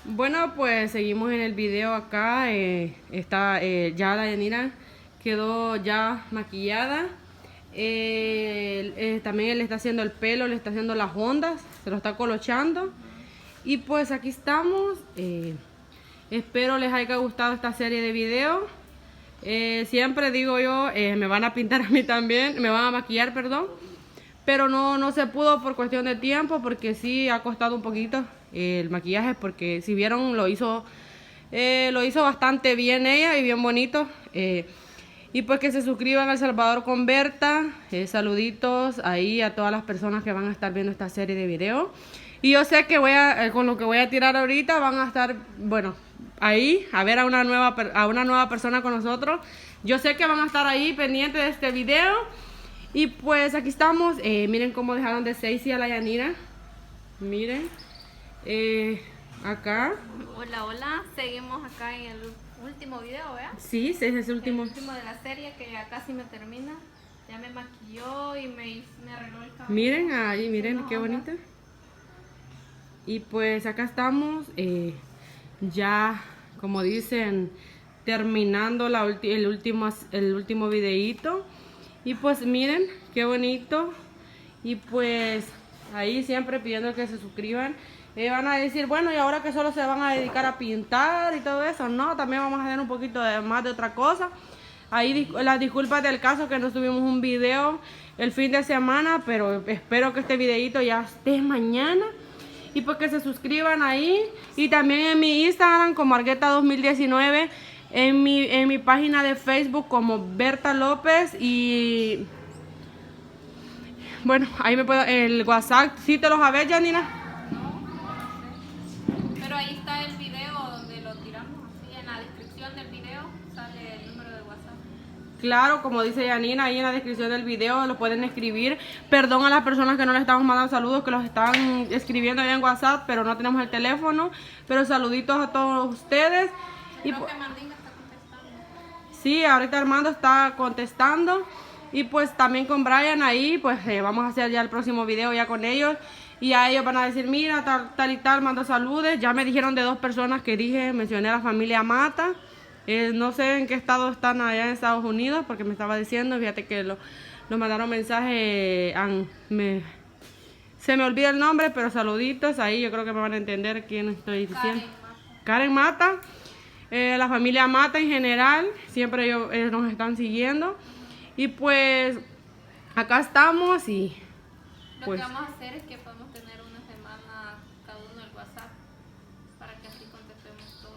Bueno, pues seguimos en el video acá. Ya la Yanira quedó ya maquillada. También él le está haciendo el pelo, le está haciendo las ondas, se lo está colochando. Y pues aquí estamos. Espero les haya gustado esta serie de videos. Siempre digo yo, me van a pintar a mí también, me van a maquillar, perdón. Pero no se pudo por cuestión de tiempo, porque sí ha costado un poquito el maquillaje, porque si vieron lo hizo bastante bien ella y bien bonito. Y pues que se suscriban al Salvador con Berta. Saluditos ahí a todas las personas que van a estar viendo esta serie de videos. Y yo sé que con lo que voy a tirar ahorita van a estar, bueno, ahí a ver a una nueva persona con nosotros. Yo sé que van a estar ahí pendientes de este video. Y pues aquí estamos. Miren cómo dejaron de Stacy a la Yanira. Miren. Acá. Hola, seguimos acá en el último video, ¿verdad? Sí, ese es el último. El último de la serie, que ya casi me termina. Ya me maquilló y me arregló el cabello. Miren ahí, miren qué bonita. Y pues acá estamos, ya como dicen, terminando el último videíto. Y pues miren qué bonito. Y pues ahí siempre pidiendo que se suscriban. Van a decir, bueno, y ahora que solo se van a dedicar a pintar y todo eso. No, también vamos a hacer un poquito más de otra cosa. Ahí las disculpas del caso que no subimos un video el fin de semana, pero espero que este videito ya esté mañana. Y pues que se suscriban ahí. Y también en mi Instagram como Argueta 2019. En mi página de Facebook como Berta López. Y bueno, ahí me puedo, el WhatsApp. ¿Sí te lo sabes, Janina? Pero ahí está el video donde lo tiramos, así en la descripción del video sale el número de WhatsApp. Claro, como dice Janina, ahí en la descripción del video lo pueden escribir. Perdón a las personas que no les estamos mandando saludos, que los están escribiendo ahí en WhatsApp, pero no tenemos el teléfono. Pero saluditos a todos ustedes. Creo que Mandinga está contestando. Sí, ahorita Armando está contestando. Y pues también con Brian ahí, pues vamos a hacer ya el próximo video ya con ellos. Y a ellos van a decir, mira, tal y tal, mando saludos. Ya me dijeron de 2 personas que mencioné a la familia Mata. No sé en qué estado están allá en Estados Unidos, porque me estaba diciendo, fíjate que nos mandaron mensaje, se me olvida el nombre, pero saluditos, ahí yo creo que me van a entender quién estoy diciendo. Karen Mata, la familia Mata en general, siempre ellos nos están siguiendo. Y pues acá estamos y pues lo que vamos a hacer es que podemos tener una semana cada uno el WhatsApp para que así contestemos todos.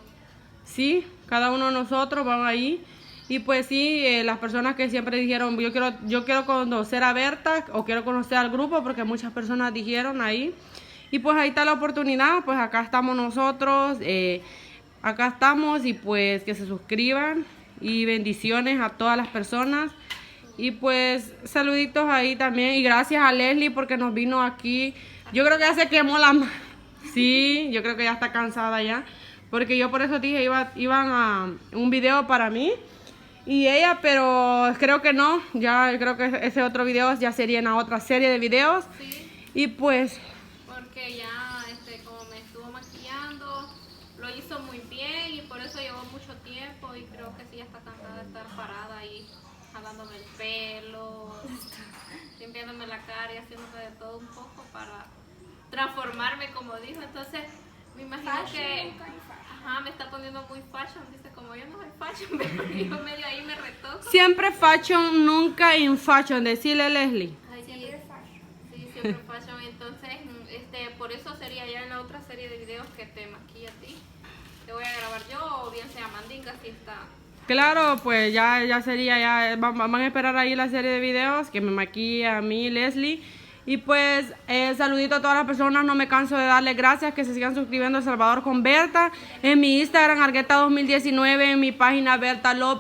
Sí, cada uno de nosotros vamos ahí. Y pues sí, las personas que siempre dijeron, yo quiero conocer a Berta o quiero conocer al grupo, porque muchas personas dijeron ahí. Y pues ahí está la oportunidad, pues acá estamos nosotros, acá estamos. Y pues que se suscriban y bendiciones a todas las personas. Y pues saluditos ahí también. Y gracias a Leslie porque nos vino aquí. Yo creo que ya se quemó la mano. Sí, yo creo que ya está cansada ya. Porque yo por eso dije, iban a un video para mí y ella, pero creo que no. Ya creo que ese otro video ya sería una otra serie de videos. Sí. Y pues porque ya como me estuvo maquillando, lo hizo muy bien y por eso llevó mucho tiempo. Y creo que sí, ya está cansada de estar parada ahí, jalándome el pelo, limpiándome la cara y haciéndome de todo un poco para transformarme, como dijo. Entonces me imagino que me está poniendo muy fashion. Dice, como yo no soy fashion, pero yo medio ahí me retoco. siempre fashion, nunca in fashion. Decirle, Leslie. Ay, siempre fashion. Sí, siempre fashion. Entonces, por eso sería ya en la otra serie de videos que te maquilla a ti. Te voy a grabar yo, o bien sea Mandinga, si está. Claro, pues ya sería, ya van a esperar ahí la serie de videos que me maquilla a mí, Leslie. Y pues saludito a todas las personas, no me canso de darles gracias, que se sigan suscribiendo a Salvador con Berta. En mi Instagram, Argueta 2019, en mi página Berta López.